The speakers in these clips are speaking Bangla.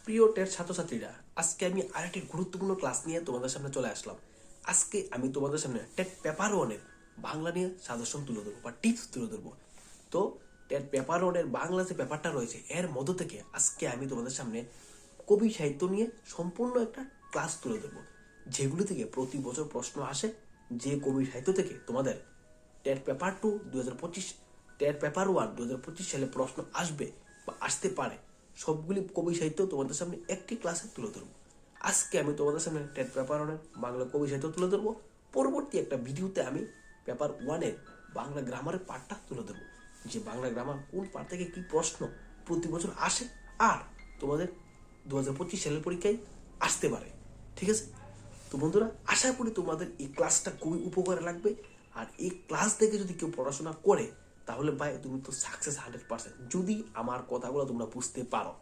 প্রিয় টেট ছাত্রছাত্রীরা, আজকে আমি আরেকটি গুরুত্বপূর্ণ ক্লাস নিয়ে তোমাদের সামনে চলে আসলাম। আজকে আমি তোমাদের সামনে টেট পেপার ওয়ানের বাংলা নিয়ে সাজেশন তুলে ধরবো বা টিপস তুলে ধরবো। তো টেট পেপার ওয়ানের বাংলা যে পেপারটা রয়েছে এর মধ্য থেকে আজকে আমি তোমাদের সামনে কবি সাহিত্য নিয়ে সম্পূর্ণ একটা ক্লাস তুলে ধরবো, যেগুলো থেকে প্রতি বছর প্রশ্ন আসে। যে কবি সাহিত্য থেকে তোমাদের টেট পেপার 2 2025, টেট পেপার 1 2025 সালে প্রশ্ন আসবে বা আসতে পারে, সবগুলি কবি সাহিত্য তোমাদের সামনে একটি ক্লাসে তুলে ধরবো। আজকে আমি তোমাদের সামনে টেট পেপার 1 বাংলা কবি সাহিত্য তুলে ধরবো। পরবর্তী একটা ভিডিওতে আমি পেপার 1 বাংলা গ্রামারের পার্টটা তুলে ধরবো, যে বাংলা গ্রামার কোন পার্ট থেকে কি প্রশ্ন প্রতি বছর আসে আর তোমাদের 2025 সালের পরীক্ষায় আসতে পারে। ঠিক আছে? তো বন্ধুরা, আশা করি তোমাদের এই ক্লাসটা খুবই উপকারে লাগবে। আর এই ক্লাস থেকে যদি কেউ পড়াশোনা করে তাহলে ভাই তুমি তো সাকসেস 100%, যদি আমার কথাগুলো তোমরা বুঝতে পারো।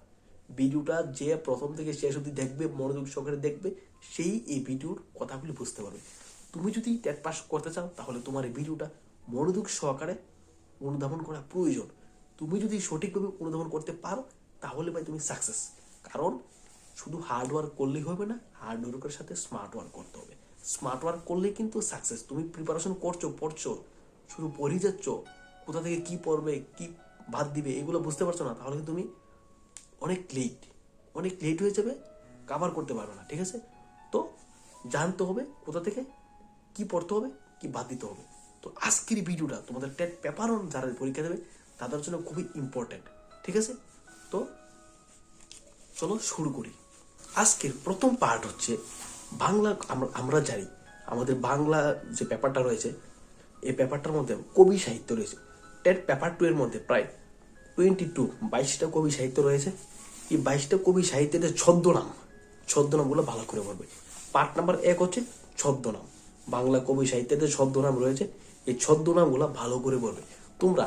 ভিডিওটা যে প্রথম থেকে শেষ অবধি দেখবে, মনোযোগ সহকারে দেখবে, সেই এই ভিডিওর কথাগুলি বুঝতে পারবে। তুমি যদি টেট পাস করতে চাও তাহলে তোমার এই ভিডিওটা মনোযোগ সহকারে অনুধাবন করা প্রয়োজন। তুমি যদি সঠিকভাবে অনুধাবন করতে পারো তাহলে ভাই তুমি সাকসেস। কারণ শুধু হার্ড ওয়ার্ক করলেই হবে না, হার্ড ওয়ার্কের সাথে স্মার্ট ওয়ার্ক করতে হবে। স্মার্ট ওয়ার্ক করলেই কিন্তু সাকসেস। তুমি প্রিপারেশন পড়ছো, শুধু পড়ি যাচ্ছ, কোথা থেকে কি পড়বে কি বাদ দিবে এগুলো বুঝতে পারছো না, তাহলে তুমি অনেক লেট হয়ে যাবে, কাভার করতে পারবে না। ঠিক আছে? তো জানতে হবে কোথা থেকে কি পড়তে হবে, কি বাদ দিতে হবে। তো আজকের ভিডিওটা তোমাদের টেট পেপার অন যারা পরীক্ষা দেবে তাদের জন্য খুবই ইম্পর্টেন্ট। ঠিক আছে? তো চলো শুরু করি। আজকের প্রথম পার্ট হচ্ছে বাংলা। আমরা জানি আমাদের বাংলা যে পেপারটা রয়েছে এই পেপারটার মধ্যে কবি সাহিত্য রয়েছে। টেট পেপার 2 এর মধ্যে প্রায় 22টা কবি সাহিত্য রয়েছে। এই 22টা কবি সাহিত্যের ছদ্মনামগুলো ভালো করে পড়বে। পার্ট নাম্বার 1 হচ্ছে ছদ্মনাম। বাংলা কবি সাহিত্যের যে ছদ্মনাম রয়েছে এই ছদ্মনামগুলো ভালো করে পড়বে। তোমরা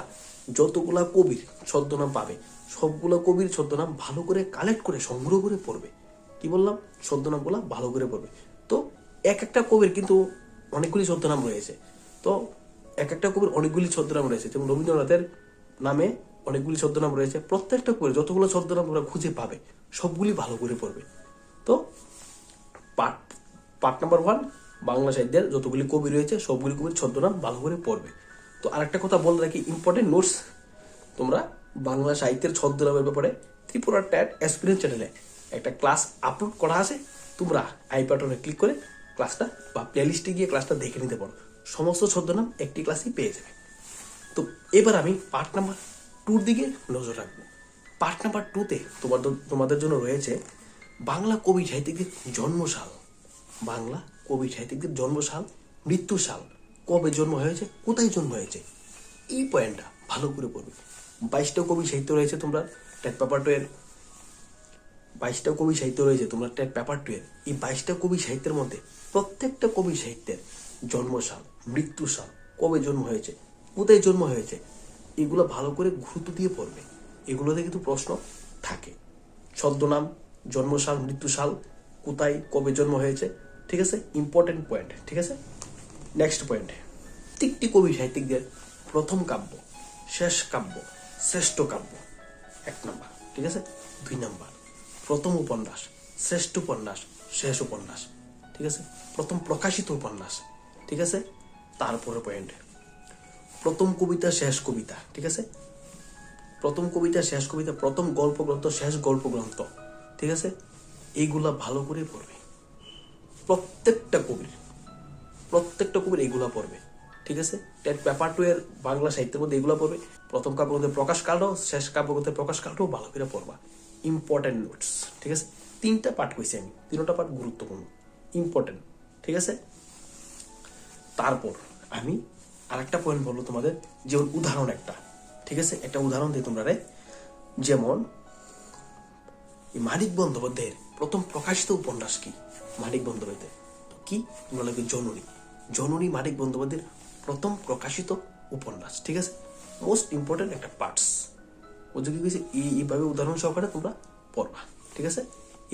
যতগুলা কবির ছদ্মনাম পাবে সবগুলা কবির ছদ্মনাম ভালো করে কালেক্ট করে সংগ্রহ করে পড়বে। কি বললাম? ছদ্মনামগুলো ভালো করে পড়বে। তো এক একটা কবির কিন্তু অনেকগুলি ছদ্মনাম রয়েছে। তো এক একটা কবির অনেকগুলি ছদ্মনাম রয়েছে, যেমন রবীন্দ্রনাথের নামে অনেকগুলি ছদ্মনাম রয়েছে। প্রত্যেকটা কবির যতগুলো ছদ্মনাম তোমরা খুঁজে পাবে সবগুলি ভালো করে পড়বে। তো পার্ট পার্ট নাম্বার 1, বাংলা সাহিত্যের যতগুলি কবি রয়েছে সবগুলি কবির ছদ্মনাম ভালো করে পড়বে। তো আরেকটা কথা বলে রাখি, ইম্পর্টেন্ট নোটস তোমরা বাংলা সাহিত্যের ছদ্মনামের ব্যাপারে ত্রিপুরা ট্যাট এক্সপিরিয়েন্স চ্যানেলে একটা ক্লাস আপলোড করা আছে। তোমরা আই বাটনে ক্লিক করে ক্লাসটা বা প্লেলিস্টে গিয়ে ক্লাসটা দেখে নিতে পারো। সমস্ত ছদ্মনাম একটি ক্লাসেই পেয়ে যাবে। তো এবার আমি পার্ট নাম্বার 2 দিকে নজর রাখবো। পার্ট নাম্বার 2তে তোমাদের জন্য রয়েছে বাংলা কবি সাহিত্যিকদের জন্মসাল। বাংলা কবি সাহিত্যিকদের জন্মসাল, মৃত্যুসাল, কবে জন্ম হয়েছে, কোথায় জন্ম হয়েছে, এই পয়েন্টটা ভালো করে পড়বে। 22টা কবি সাহিত্য রয়েছে তোমরা টেট পেপার 2 এর। 22টা কবি সাহিত্য রয়েছে তোমরা টেট পেপার 2 এর। এই 22টা কবি সাহিত্যের মধ্যে প্রত্যেকটা কবি সাহিত্যের জন্মসাল, মৃত্যুসাল, কবে জন্ম হয়েছে, কোথায় জন্ম হয়েছে, এগুলো ভালো করে গুরুত্ব দিয়ে পড়বে। এগুলোতে কিন্তু প্রশ্ন থাকে। ছদ্মনাম, জন্মসাল, মৃত্যুসাল, কোথায় কবে জন্ম হয়েছে। ঠিক আছে? Important point. ঠিক আছে? নেক্সট পয়েন্ট, প্রত্যেকটি কবি সাহিত্যিকদের প্রথম কাব্য, শেষ কাব্য, শ্রেষ্ঠ কাব্য 1 নাম্বার। ঠিক আছে? 2 নাম্বার, প্রথম উপন্যাস, শ্রেষ্ঠ উপন্যাস, শেষ উপন্যাস। ঠিক আছে? প্রথম প্রকাশিত উপন্যাস। ঠিক আছে? তারপরে পয়েন্ট, প্রথম কবিতা, শেষ কবিতা। ঠিক আছে? প্রথম কবিতা, শেষ কবিতা, প্রথম গল্প গ্রন্থ, শেষ গল্প গ্রন্থ। ঠিক আছে? এইগুলা ভালো করে পড়বে। প্রত্যেকটা কবির এইগুলা পড়বে। ঠিক আছে? টেট পেপার 2 এর বাংলা সাহিত্যের মধ্যে এগুলো পড়বে। প্রথম কাব্যগ্রন্থের প্রকাশ কালটাও, শেষ কাব্যগ্রন্থের প্রকাশ কালটাও ভালো করে পড়বা। Important notes. ঠিক আছে? 3টা পার্ট কইছি আমি, 3টা পার্ট গুরুত্বপূর্ণ, ইম্পর্টেন্ট। ঠিক আছে? তারপর আমি আরেকটা পয়েন্ট বলবো তোমাদের, যেমন উদাহরণ একটা। ঠিক আছে? একটা উদাহরণ দিই তোমরা। যেমন মানিক বন্দ্যোপাধ্যায়ের প্রথম প্রকাশিত উপন্যাস কি? মানিক বন্দ্যোপাধ্যায় কি? তোমরা লাগবে জননী মানিক বন্দ্যোপাধ্যায়ের প্রথম প্রকাশিত উপন্যাস। ঠিক আছে? মোস্ট ইম্পর্টেন্ট একটা পার্টস। ও যদি এইভাবে উদাহরণ সহকারে তোমরা পড়বা। ঠিক আছে?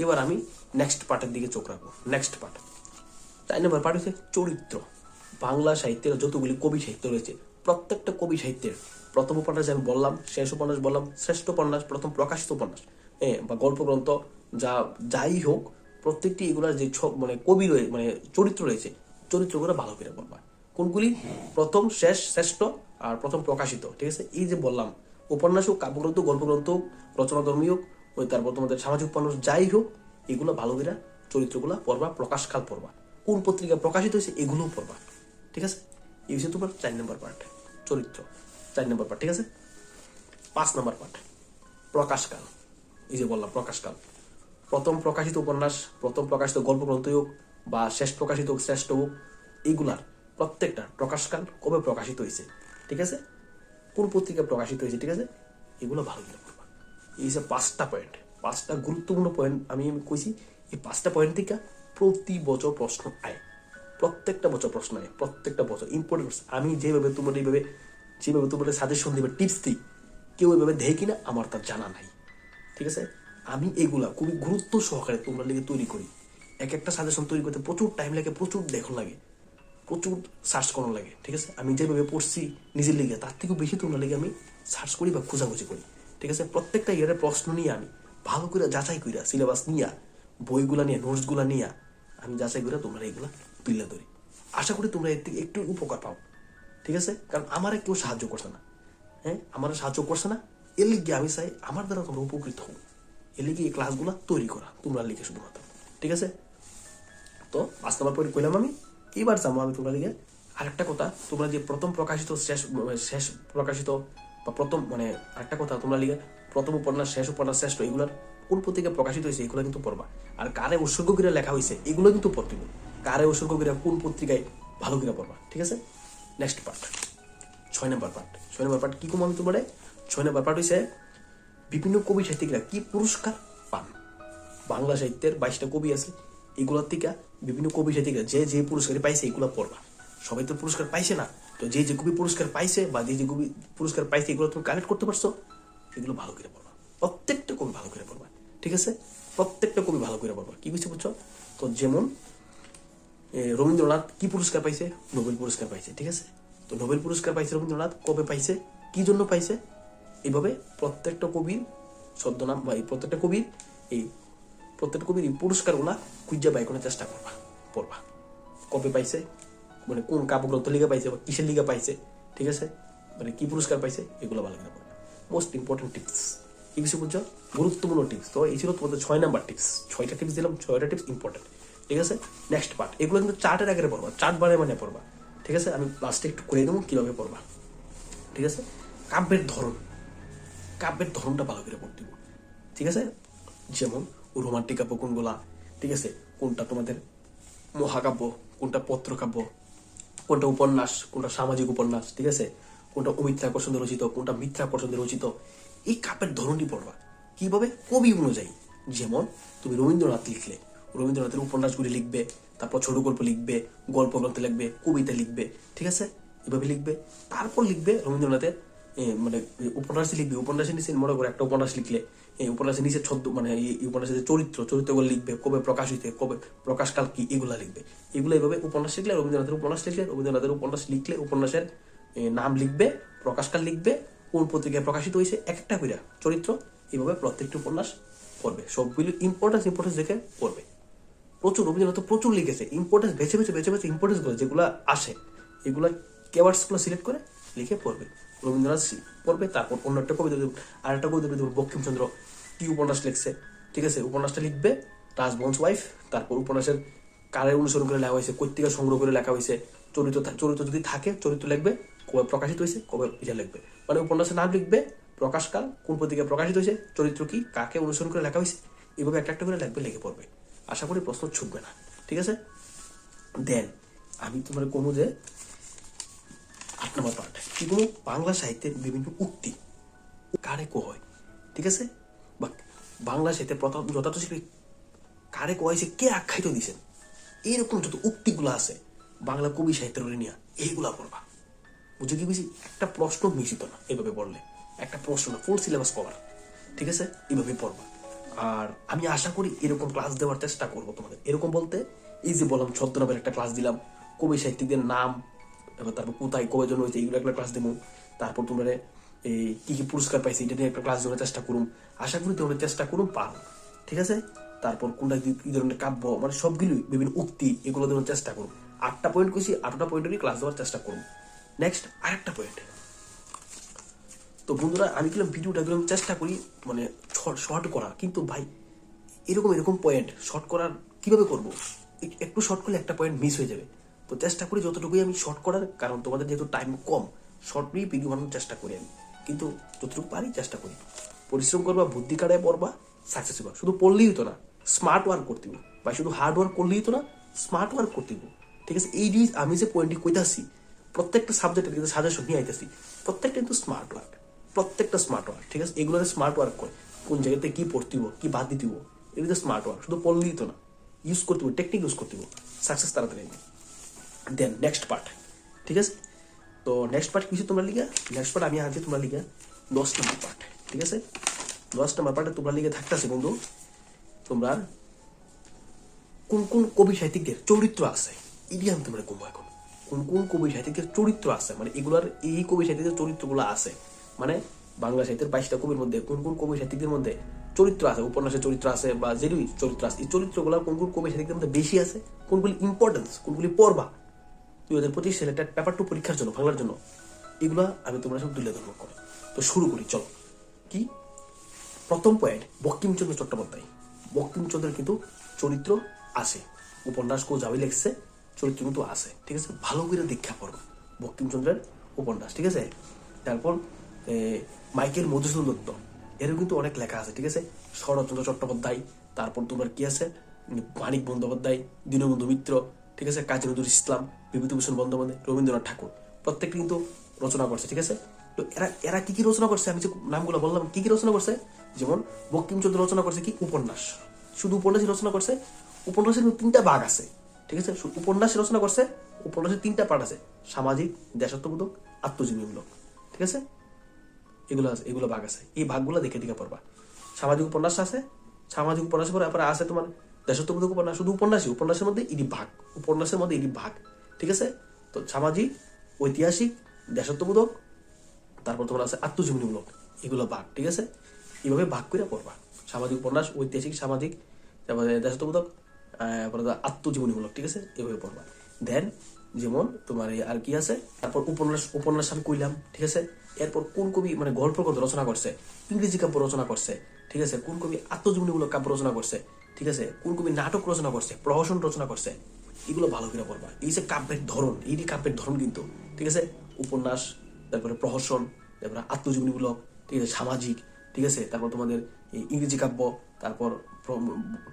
এবার আমি নেক্সট পার্টের দিকে চোখ রাখবো। নেক্সট পার্ট 4 নম্বর পার্ট হচ্ছে চরিত্র। বাংলা সাহিত্যের যতগুলি কবি সাহিত্য রয়েছে প্রত্যেকটা কবি সাহিত্যের প্রথম উপন্যাস আমি বললাম, শেষ উপন্যাস বললাম, শ্রেষ্ঠ উপন্যাস, প্রথম প্রকাশিত উপন্যাস বা গল্প গ্রন্থ, যাই হোক, প্রত্যেকটি এগুলার যে মানে কবি রয়েছে, মানে চরিত্র রয়েছে, চরিত্রগুলো ভালো করে পড়বা। কোনগুলি? প্রথম, শেষ, শ্রেষ্ঠ আর প্রথম প্রকাশিত। ঠিক আছে, এই যে বললাম, উপন্যাস হোক, কাব্যগ্রন্থ, গল্পগ্রন্থ হোক, রচনাধর্মী হোক, ওই তারপর তোমাদের সামাজিক উপন্যাস যাই হোক, এগুলো ভালো করে চরিত্রগুলো পড়বা, প্রকাশকাল পড়বা, কোন পত্রিকা প্রকাশিত হয়েছে এগুলোও পড়বা। ঠিক আছে, এই হচ্ছে তোমার 4 নম্বর পার্ট, চরিত্র 4 নম্বর পার্ট। ঠিক আছে, 5 নম্বর পার্ট প্রকাশকাল। এই যে বললাম প্রকাশকাল, প্রথম প্রকাশিত উপন্যাস, প্রথম প্রকাশিত গল্পগ্রন্থ হোক বা শেষ প্রকাশিত হোক, শ্রেষ্ঠ হোক, এইগুলার প্রত্যেকটা প্রকাশকাল কবে প্রকাশিত হয়েছে, ঠিক আছে, কোন পত্রিকা প্রকাশিত হয়েছে, ঠিক আছে, এগুলো ভালো করে পড়বা। এই যে 5টা পয়েন্ট, 5টা গুরুত্বপূর্ণ পয়েন্ট আমি কইছি। এই 5টা পয়েন্ট থেকে প্রতি বছর প্রশ্ন আয়, প্রত্যেকটা বছর প্রশ্ন আয়, প্রত্যেকটা বছর ইম্পর্টেন্ট। আমি যেভাবে তোমাদের সাজেশন দিবে, টিপস দিই, কেউ এভাবে দেয় কিনা আমার তার জানা নাই। ঠিক আছে, আমি এগুলা খুবই গুরুত্ব সহকারে তোমরা লিগে তৈরি করি। এক একটা সাজেশন তৈরি করতে প্রচুর টাইম লাগে, প্রচুর দেখুন লাগে, প্রচুর সার্চ করানো লাগে। ঠিক আছে, আমি যেভাবে পড়ছি নিজের লিগে তার থেকেও বেশি তোমরা লিগে আমি সার্চ করি বা খোঁজাখুঁজি করি। ঠিক আছে, প্রত্যেকটা ইয়ারের প্রশ্ন নিয়ে আমি ভালো করে যাচাই করি, সিলেবাস নিয়ে, বইগুলা নিয়ে, নোটসগুলা নিয়ে আমি যাচাই করে তোমরা এইগুলা তুলে ধরি। আশা করি তোমরা এর থেকে একটু উপকার পাও। ঠিক আছে, কারণ আমারে কেউ সাহায্য করছে না, হ্যাঁ, আমার সাহায্য করছে না, এর লিগে আমি চাই আমার দ্বারা তোমরা উপকৃত হও, এর লিগে এই ক্লাসগুলা তৈরি করা তোমরা লিখে শুধুমাত্র। ঠিক আছে, তো 5 নম্বর পয়েন্ট কইলাম আমি। এবার যাবো আমি তোমরা দিকে আরেকটা কথা, তোমরা যে প্রথম প্রকাশিত, শেষ প্রকাশিত বা প্রথম, মানে আরেকটা কথা, তোমরা লিগে প্রথম উপন্যাস, শেষ উপন্যাস, শ্রেষ্ঠ, এগুলার কোন পত্রিকায় প্রকাশিত হয়েছে এগুলো কিন্তু পড়বা। আর কারে উৎসর্গ করে লেখা হয়েছে এগুলো কিন্তু পড়তে হবে, কারে উৎসর্গ করে কোন পত্রিকায় ভালো করে পড়বা। ঠিক আছে, নেক্সট পার্ট 6 নম্বর পার্ট। 6 নম্বর পার্ট কি কম আমি তোমার 6 নম্বর পার্ট হয়েছে বিভিন্ন কবি সাহিত্যিকরা কি পুরস্কার পান। বাংলা সাহিত্যের 22টা কবি আছে, এগুলোর থেকে বিভিন্ন কবি সাহিত্যিকরা যে যে পুরস্কার পাইছে এগুলো পড়বা। সবাই তো পুরস্কার পাইছে না, তো যে যে কবি পুরস্কার পাইছে বা যে যে কবি পুরস্কার পাইছে এগুলো তুমি কালেক্ট করতে পারছো, এগুলো ভালো করে পড়বা, প্রত্যেকটা কবি ভালো করে পড়বা। ঠিক আছে, প্রত্যেকটা কবি ভালো করে পড়বা। কি বুঝছো বুঝছো? তো যেমন রবীন্দ্রনাথ কি পুরস্কার পাইছে? নোবেল পুরস্কার পাইছে। ঠিক আছে, তো নোবেল পুরস্কার পাইছে রবীন্দ্রনাথ, কবে পাইছে, কি জন্য পাইছে, এইভাবে প্রত্যেকটা কবির ছদ্মনাম বা এই প্রত্যেকটা কবির এই পুরস্কারগুলা খুঁজে বাই করার চেষ্টা করবা, পড়বা, কবে পাইছে, মানে কোন কাব্যগ্রন্থ লিগে পাইছে বা কিসের লিগে পাইছে। ঠিক আছে, মানে কি পুরস্কার পাইছে এগুলো ভালো করে পড়বা। মোস্ট ইম্পর্টেন্ট টিপস, কি কিছু বুঝছো, গুরুত্বপূর্ণ টিপস। তো এই ছিল তোমাদের 6 নাম্বার টিপস। 6টা টিপস দিলাম, 6টা টিপস ইম্পর্টেন্ট। ঠিক আছে, নেক্সট পার্ট, এগুলো কিন্তু চার্টের আগে পড়বা, চার্ট মানে পড়বা। ঠিক আছে, আমি লাস্টে একটু করে দেবো কিভাবে পড়বা। ঠিক আছে, কাব্যের ধরন, কাব্যের ধরনটা ভালো করে পড়তে হবে। ঠিক আছে, যেমন রোমান্টিক কাব্য কোনগুলা, ঠিক আছে, কোনটা তোমাদের মহাকাব্য, কোনটা পত্রকাব্য, কোনটা উপন্যাস, কোনটা সামাজিক উপন্যাস, ঠিক আছে, কোনটা অমিত্রাকর্ষণ দিয়ে রচিত, কোনটা মিত্রাকর্ষণ দিয়ে রচিত, এই কাব্যের ধরনটি পড়বা কিভাবে, কবি অনুযায়ী। যেমন তুমি রবীন্দ্রনাথ লিখলে রবীন্দ্রনাথের উপন্যাসগুলি লিখবে, তারপর ছোট গল্প লিখবে, গল্প গ্রন্থ লিখবে, কবিতা লিখবে। ঠিক আছে, এভাবে লিখবে। তারপর লিখবে রবীন্দ্রনাথের মানে উপন্যাসে লিখবে, উপন্যাসের নিচে মনে করে একটা উপন্যাস লিখলে এই উপন্যাসের নিচে মানে এই উপন্যাসের যে চরিত্রগুলো লিখবে, কবে প্রকাশিত, কবে প্রকাশকাল কি, এগুলা লিখবে। এগুলো এইভাবে উপন্যাস লিখলে, রবীন্দ্রনাথের উপন্যাস লিখলে উপন্যাসের নাম লিখবে, প্রকাশকাল লিখবে, কোন পত্রিকায় প্রকাশিত হয়েছে, একটা করে চরিত্র, এইভাবে প্রত্যেকটি উপন্যাস পড়বে। সবগুলো ইম্পর্টেন্স দেখে পড়বে। প্রচুর রবীন্দ্রনাথ প্রচুর লিখেছে, ইম্পর্টেন্স বেছে বেছে ইম্পর্টেন্স গুলো যেগুলো আসে এগুলা কেওয়ার্ডস গুলো সিলেক্ট করে লিখে পড়বে। রবীন্দ্রনাথ পড়বে, তারপর অন্য একটা কবিতা, আর একটা কবিতা বঙ্কিমচন্দ্র কি উপন্যাস লিখছে। ঠিক আছে, উপন্যাসটা লিখবে, রাজবংশ ওয়াইফ, তারপর উপন্যাসের কারের অনুসরণ করে লেখা হয়েছে, কৈত্তিকা সংগ্রহ করে লেখা হয়েছে, চরিত্র যদি থাকে চরিত্র লিখবে, কবে প্রকাশিত হয়েছে, কবে এটা লিখবে, মানে উপন্যাসের নাম লিখবে, প্রকাশকাল, কোন পত্রিকায় প্রকাশিত হয়েছে, চরিত্র কি, কাকে অনুসরণ করে লেখা হয়েছে, এভাবে একটা করে লিখবে, লিখে পড়বে। আশা করি প্রশ্ন ছুটবে না। ঠিক আছে, দেন আমি তোমার কমু যে 8 নম্বর পার্ট, কি কোনো বাংলা সাহিত্যের বিভিন্ন উক্তি কারে কো হয়। ঠিক আছে, বা বাংলা সাহিত্যের প্রথম যথার্থ শিল্পী কারে কো হয়েছে, কে আখ্যায়িত দিয়েছেন, এইরকম যত উক্তিগুলো আছে বাংলা কবি সাহিত্যের নিয়ে, এইগুলা পড়বা। বুঝে কি বুঝি, একটা প্রশ্ন মিশিত না এভাবে পড়লে, একটা প্রশ্ন না, ফুল সিলেবাস কভার। ঠিক আছে, এইভাবে পড়বা। আর আমি আশা করি এরকম ক্লাস দেওয়ার চেষ্টা করবো তোমাদের। এরকম বলতে এই যে বললাম, ছদ্মনামের একটা ক্লাস দিলাম, কবি সাহিত্যিকদের নাম, এবার তারপর কোথায় কবে জন্ম হয়েছে এইগুলো একটা ক্লাস দেবো, তারপর তোমরা এই কি কি পুরস্কার পাইছে এটা নিয়ে একটা ক্লাস দেওয়ার চেষ্টা করুন। আশা করি তোমরা চেষ্টা করুন পারো। ঠিক আছে, তারপর কোনটা কি ধরনের কাব্য, মানে সবগুলোই বিভিন্ন উক্তি, এগুলো দেওয়ার চেষ্টা করুন। 8টা পয়েন্ট কইছি, 8টা পয়েন্টেরই ক্লাস দেওয়ার চেষ্টা করুন। নেক্সট আরেকটা পয়েন্ট। তো বন্ধুরা আমি কিলাম ভিডিওটা কিলাম চেষ্টা করি মানে শর্ট করা, কিন্তু ভাই এরকম পয়েন্ট শর্ট করার কিভাবে করব? একটু শর্ট করলে একটা পয়েন্ট মিস হয়ে যাবে। তো চেষ্টা করি যতটুকুই আমি শর্ট করার, কারণ তোমাদের যেহেতু টাইম কম, শর্ট নিয়ে ভিডিও বানানোর চেষ্টা করি আমি, কিন্তু যতটুকু পারি চেষ্টা করি। পরিশ্রম করবা, বুদ্ধি কাটায় পড়বা, সাকসেস হবা। শুধু পড়লেই হতো না, স্মার্ট ওয়ার্ক করতে হবে, বা শুধু হার্ড ওয়ার্ক করলেই হতো না, স্মার্ট ওয়ার্ক করতে হবে। ঠিক আছে, এই জিনিস আমি যে পয়েন্টটি কইতাছি, প্রত্যেকটা সাবজেক্টের কিন্তু সাজেশন নিয়ে আইতেছি, প্রত্যেকটা কিন্তু স্মার্ট ওয়ার্ক, প্রত্যেকটা স্মার্ট ওয়ার্ক। ঠিক আছে, এগুলোতে স্মার্ট ওয়ার্ক করে কোন জায়গাতে কি পড়তে হবো, কি বাদ দিতে হবো, এগুলো স্মার্ট ওয়ার্ক। শুধু পড়লেই তো না, ইউজ করতে হবে, টেকনিক ইউজ করতে হবে, সাকসেস তাড়াতাড়ি। Then next part. ঠিক আছে, তো নেক্সট পার্ট কিছু তোমরা লিখা, নেক্সট পার্ট আমি আনছি তোমরা লিখা 10 নম্বর পার্ট। ঠিক আছে, 10 নম্বর পার্টে তোমরা লিখে থাকতেছে বন্ধু, তোমরা কোন কোন কবি সাহিত্যিকদের চরিত্র আছে এটি আমি তোমরা কমবো এখন। কোন কোন কবি সাহিত্যিকের চরিত্র আছে, মানে এগুলার এই কবি সাহিত্যিকের চরিত্রগুলো আছে, মানে বাংলা সাহিত্যের 22টা কবির মধ্যে কোন কোন কবি সাহিত্যিকদের মধ্যে চরিত্র আছে, উপন্যাসের চরিত্র আছে বা যেগুলি চরিত্র আছে, এই চরিত্রগুলো কোন কোন কবি সাহিত্যিকদের মধ্যে বেশি আছে, কোনগুলি ইম্পর্টেন্স, কোনগুলি পড়বা 2025 সালে পেপার 2 পরীক্ষার জন্য, বাংলার জন্য, এগুলা আমি তোমরা সব তুলে ধরবো করে। তো শুরু করি, চলো। কি প্রথম পয়েন্ট, বঙ্কিমচন্দ্র চট্টোপাধ্যায়। বঙ্কিমচন্দ্রের কিন্তু চরিত্র আছে, উপন্যাস কো যাবি লেখছে, চরিত্র কিন্তু আছে। ঠিক আছে, ভালো করে দীক্ষা করো বঙ্কিমচন্দ্রের উপন্যাস। ঠিক আছে, তারপর মাইকেল মধুসূদন দত্ত, এরও কিন্তু অনেক লেখা আছে। ঠিক আছে, শরৎচন্দ্র চট্টোপাধ্যায়, তারপর তোমার কি আছে মানিক বন্দ্যোপাধ্যায়, দীনবন্ধু মিত্র, ঠিক আছে, কাজী নজরুল ইসলাম, বিভূতিভূষণ বন্দ্যোপাধ্যায়, রবীন্দ্রনাথ ঠাকুর, প্রত্যেকটি কিন্তু রচনা করছে। ঠিক আছে, তো এরা এরা কি কি রচনা করছে, আমি যে নামগুলো বললাম কি কি রচনা করছে, যেমন বঙ্কিমচন্দ্র রচনা করছে কি উপন্যাস, শুধু উপন্যাসই রচনা করছে। উপন্যাসের 3টা ভাগ আছে। ঠিক আছে, উপন্যাস রচনা করছে, উপন্যাসের 3টা পার্ট আছে, সামাজিক, দেশাত্মবোধক, আত্মজীবনীমূলক। ঠিক আছে, এগুলো আছে, এগুলো ভাগ আছে, এই ভাগগুলো দেখে দেখে পড়বা। সামাজিক উপন্যাস আছে, সামাজিক উপন্যাসের পরে আছে তোমার দেশাত্মবোধক উপন্যাস, শুধু উপন্যাসই, উপন্যাসের মধ্যে ইডি ভাগ, উপন্যাসের মধ্যে ইডি ভাগ। ঠিক আছে, তো সামাজিক, ঐতিহাসিক, দেশাত্মবোধক, তারপর তোমার আছে আত্মজীবনীমূলক, এগুলো ভাগ। ঠিক আছে, এইভাবে ভাগ করে পড়বা, সামাজিক উপন্যাস, ঐতিহাসিক, সামাজিক, তারপরে দেশাত্মবোধক, আত্মজীবনীমূলক। ঠিক আছে, এভাবে পড়বা। দেন যেমন তোমার আর কি আছে, তারপর উপন্যাস, উপন্যাস আমি কইলাম। ঠিক আছে, এরপর কোন কবি মানে গল্প কত রচনা করছে, ইংরেজি কাব্য রচনা করছে। ঠিক আছে, কোন কবি আত্মজীবনীমূলক কাব্য রচনা করছে। ঠিক আছে, কোন কবি নাটক রচনা করছে, প্রহসন রচনা করছে, এগুলো ভালো করে পড়বা। এই যে কাব্যের ধরন, এইটি কাব্যের ধরন কিন্তু। ঠিক আছে, উপন্যাস, তারপরে প্রহসন, তারপরে আত্মজীবনীমূলক, ঠিক আছে, সামাজিক, ঠিক আছে, তারপর তোমাদের ইংরেজি কাব্য, তারপর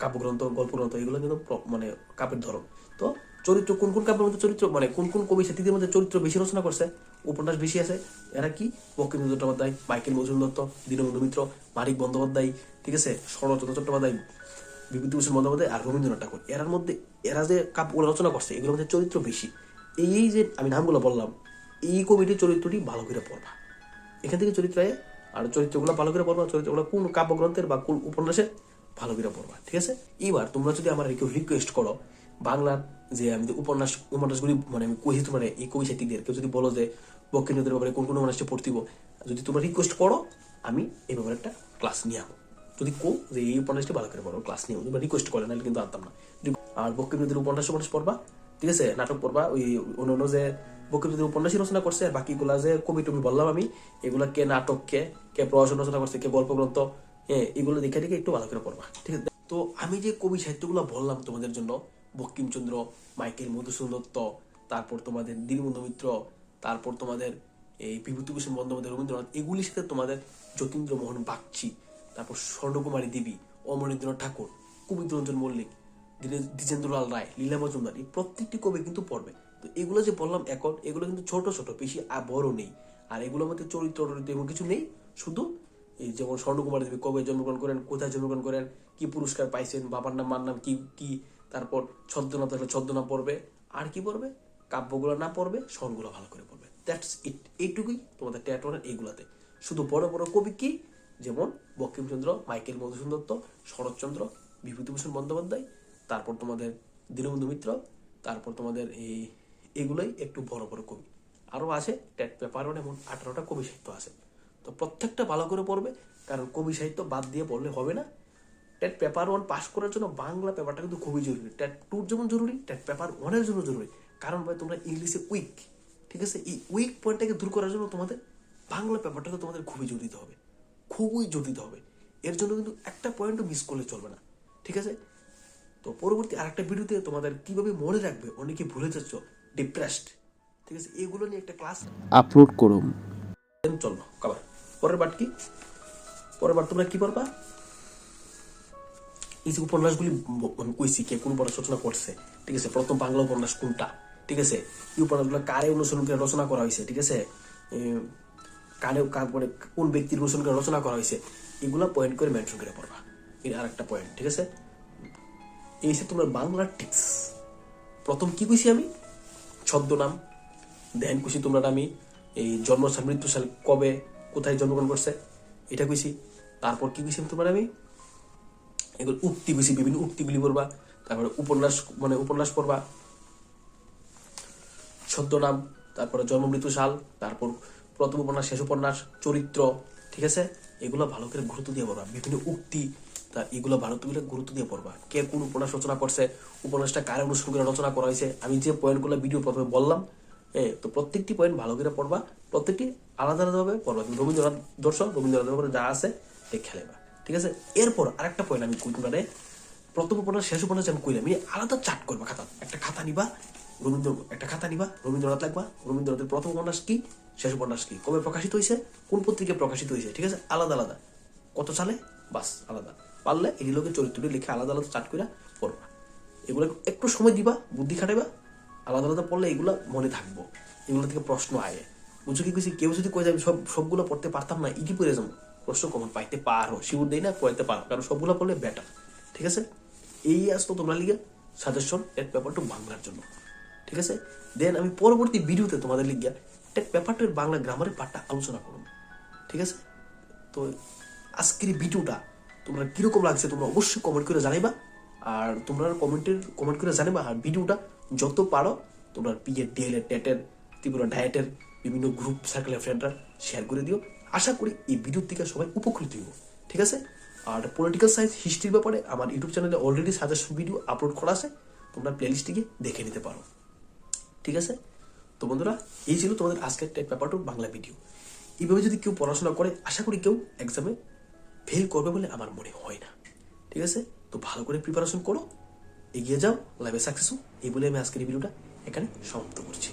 কাব্যগ্রন্থ, গল্পগ্রন্থ, এগুলো কিন্তু মানে কাব্যের ধরন। তো চরিত্র কোন কোন কাব্যের মধ্যে চরিত্র, মানে কোন কোন কবি সাহিত্যিকদের মধ্যে চরিত্র বেশি রচনা করছে, উপন্যাস বেশি আছে, এরা কি বঙ্কিমচন্দ্র চট্টোপাধ্যায়, মাইকেল মধুসূদন দত্ত, দীনবন্ধু মিত্র, মানিক বন্দ্যোপাধ্যায়, ঠিক আছে, শরৎচন্দ্র চট্টোপাধ্যায়, বিভূতিভূষণ বন্দ্যোপাধ্যায় আর রবীন্দ্রনাথ ঠাকুর। এরার মধ্যে এরা যে কাব্যগুলো রচনা করছে এগুলোর মধ্যে চরিত্র বেশি। এই যে আমি নামগুলো বললাম, এই কবিটির চরিত্রটি ভালো করে পড়বা, এখান থেকে চরিত্র আর চরিত্রগুলো ভালো করে পড়বা, চরিত্রগুলো কোন কাব্যগ্রন্থের বা কোন উপন্যাসের ভালো করে পড়বা। ঠিক আছে, এবার তোমরা যদি আমার কেউ রিকোয়েস্ট করো বাংলার যে আমি যে উপন্যাসগুলি মানে আমি কইছি তোমার এই কবি সাহিত্যিকদের, কেউ যদি বলো যে বঙ্কিমচন্দ্রের ব্যাপারে কোন কোন উপন্যাসটা পড়তিব, যদি তোমরা রিকোয়েস্ট করো আমি এই ব্যাপারে একটা ক্লাস নিয়ে আসবো। যদি কো যে এই উপন্যাসটি ভালো করে পড়ো, ক্লাস নিয়ে তোমরা রিকোয়েস্ট করে, নাহলে কিন্তু আনতাম না। আর বঙ্কিমচন্দ্রের উপন্যাস পড়বা, ঠিক আছে, নাটক পড়বা, ওই অন্য যে বঙ্কিমচন্দ্র উপন্যাসই রচনা করছে, আর বাকিগুলা যে কবি টবি বললাম আমি, এগুলা কে নাটক, কে প্রহসন রচনা করছে, কে গল্পগ্রন্থ, এগুলো দেখে দেখে একটু ভালো করে পড়বা। ঠিক আছে, তো আমি যে কবি সাহিত্যগুলো বললাম তোমাদের জন্য, বঙ্কিমচন্দ্র, মাইকেল মধুসূদন দত্ত, তারপর তোমাদের দীনবন্ধু মিত্র, তারপর তোমাদের এই বিভূতিভূষণ বন্দ্যোপাধ্যায়, রবীন্দ্রনাথ, এগুলির সাথে তোমাদের যতীন্দ্রমোহন বাগচি, তারপর স্বর্ণকুমারী দেবী, অমরেন্দ্রনাথ ঠাকুর, কবিরঞ্জন মল্লিক, দ্বিজেন্দ্রলাল রায়, লীলা মজুমদার, এই প্রত্যেকটি কবি কিন্তু পড়বে। তো এগুলো যে বললাম এখন, এগুলো কিন্তু ছোট ছোট, বেশি বড় নেই। আর এগুলোর মধ্যে চরিত্র এমন কিছু নেই, শুধু এই যেমন স্বর্ণকুমার দেবী কবে জন্মগ্রহণ করেন, কোথায় জন্মগ্রহণ করেন, কি পুরস্কার পাইছেন, বাবার নাম মার নাম কি কি, তারপর ছদ্মনাম থাকলে ছদ্মনাম পড়বে, আর কি পড়বে, কাব্যগুলো না পড়বে, সনগুলো ভালো করে পড়বে। দ্যাটস ইট, এইটুকুই তোমাদের ট্যাটনের এইগুলাতে। শুধু বড় বড় কবি কি, যেমন বঙ্কিমচন্দ্র, মাইকেল মধুসূদন দত্ত, শরৎচন্দ্র, বিভূতিভূষণ বন্দ্যোপাধ্যায়, তারপর তোমাদের দীনবন্ধু মিত্র, তারপর তোমাদের এগুলোই একটু বড় বড় কবি। আরও আছে টেট পেপার এমন 18টা কবি সাহিত্য আছে। তো প্রত্যেকটা ভালো করে পড়বে, কারণ কবি সাহিত্য বাদ দিয়ে পড়লে হবে না। টেট পেপার 1 পাস করার জন্য বাংলা পেপারটা কিন্তু খুবই জরুরি। টেট 2 যেমন জরুরি, টেট পেপার 1 এর জন্য জরুরি। কারণ ভাই তোমরা ইংলিশে উইক, ঠিক আছে? এই উইক পয়েন্টটাকে দূর করার জন্য তোমাদের বাংলা পেপারটাকে তোমাদের খুবই জোর দিতে হবে, খুবই জোর দিতে হবে। এর জন্য কিন্তু একটা পয়েন্টও মিস করলে চলবে না, ঠিক আছে? তো পরবর্তী আরেকটা ভিডিওতে তোমাদের কিভাবে মনে রাখবে, অনেকে ভুলে যাচ্ছ, ডিপ্রেসড, ঠিক আছে, এগুলো নিয়ে একটা ক্লাস আপলোড করুন। চলো কাবার পরের বার কি, পরের বার তোমরা কি পারবা, এই যে উপন্যাসগুলি আমি কইছি কে কোন উপন্যাস রচনা করছে, ঠিক আছে? প্রথম বাংলা উপন্যাস কোনটা, ঠিক আছে? এই উপন্যাসগুলো কারে অনুসরণ করে রচনা করা হয়েছে, ঠিক আছে? কারে কারপরে কোন ব্যক্তির অনুসরণ করে রচনা করা হয়েছে, এগুলা পয়েন্ট করে মেনশন করে পড়বা। এর আর একটা পয়েন্ট, ঠিক আছে? এই যে তোমার বাংলা টিক্স, প্রথম কি কইছি আমি, ছদ্মনাম, দেন কইছি তোমরা আমি এই জন্মসাল মৃত্যুসাল কবে কোথায় জন্মগ্রহণ করছে এটা কইছি। তারপর কি কইছি তোমার আমি, এগুলো উক্তি কইছি, বিভিন্ন উক্তিগুলি পড়বা। তারপরে উপন্যাস মানে উপন্যাস পড়বা, ছদ্মনাম, তারপরে জন্ম মৃত্যু সাল, তারপর প্রথম উপন্যাস, শেষ উপন্যাস, চরিত্র, ঠিক আছে? এগুলো ভালো করে গুরুত্ব দিয়ে পড়বা। বিভিন্ন উক্তি, তা এগুলো ভালো করে গুরুত্ব দিয়ে পড়বা। কে কোন উপন্যাস রচনা করছে, উপন্যাসটা কারে অনুসরণ করে রচনা করা হয়েছে, আমি যে পয়েন্টগুলো ভিডিও প্রথমে বললাম, তো প্রত্যেকটি পয়েন্ট ভালো করে পড়বা, প্রত্যেকটি আলাদা আলাদাভাবে পড়বা। তুমি রবীন্দ্রনাথ দর্শক, রবীন্দ্রনাথের উপরে যা আছে দেখে নেবা, ঠিক আছে? এরপর আরেকটা পয়েন্ট আমি কই, তোমরা প্রথম উপন্যাস শেষ উপন্যাস আমি কইলাম, আলাদা চার্ট করবা, খাতা একটা খাতা নিবা, একটা খাতা নিবা, রবীন্দ্রনাথ লাগবা, রবীন্দ্রনাথের প্রথম উপন্যাস কি, শেষ উপন্যাস কি, কবে প্রকাশিত হয়েছে, কোন পত্রিকায় প্রকাশিত হয়েছে, ঠিক আছে? আলাদা আলাদা, কত সালে, বাস আলাদা। পারলে এই লোকের চরিত্রটি লিখে আলাদা আলাদা চার্ট করে পড়বা। এগুলো একটু সময় দিবা, বুদ্ধি খাটাইবা, আলাদা আলাদা পড়লে এগুলো মনে থাকবো, এগুলো থেকে প্রশ্ন আয়। বুঝছো কি কইছি? কেউ যদি কয়ে যাবে সবগুলো পড়তে পারতাম না, ইটি পড়ে যাবো, প্রশ্ন কমন পাইতে পারো, শিউর দেই না, পড়তে পারো, কারণ সবগুলো পড়লে বেটার, ঠিক আছে? এই আসতো তোমরা লিগে সাজেশন টেট পেপার টু বাংলার জন্য, ঠিক আছে? দেন আমি পরবর্তী ভিডিওতে তোমাদের লিগিয়া টেট পেপার টু বাংলা গ্রামারের পার্টটা আলোচনা করব, ঠিক আছে? তো আজকের ভিডিওটা তোমরা কিরকম লাগছে তোমরা অবশ্যই কমেন্ট করে জানাইবা। আর তোমরা কমেন্ট করে জানাবা। আর ভিডিওটা যত পারো তোমরা পিএ ডিএল টেটের ত্রিপুরা ডায়েটের বিভিন্ন গ্রুপ সার্কেলের ফ্রেন্ডরা শেয়ার করে দিও। আশা করি এই ভিডিওর থেকে সবাই উপকৃত হইব, ঠিক আছে? আর পলিটিক্যাল সায়েন্স হিস্ট্রির ব্যাপারে আমার ইউটিউব চ্যানেলে অলরেডি সাজেশন ভিডিও আপলোড করা আছে, তোমরা প্লেলিস্টে গিয়ে দেখে নিতে পারো, ঠিক আছে? তো বন্ধুরা, এই ছিল তোমাদের আজকের TET paper two Bangla video. এইভাবে যদি কেউ পড়াশোনা করে, আশা করি কেউ এক্সামে ফেল করবে বলে আমার মনে হয় না, ঠিক আছে? তো ভালো করে প্রিপারেশন করো, এগিয়ে যাও, লাইফে সাকসেস হও। এই বলে আমি আজকের এই ভিডিওটা এখানে সমাপ্ত করছি।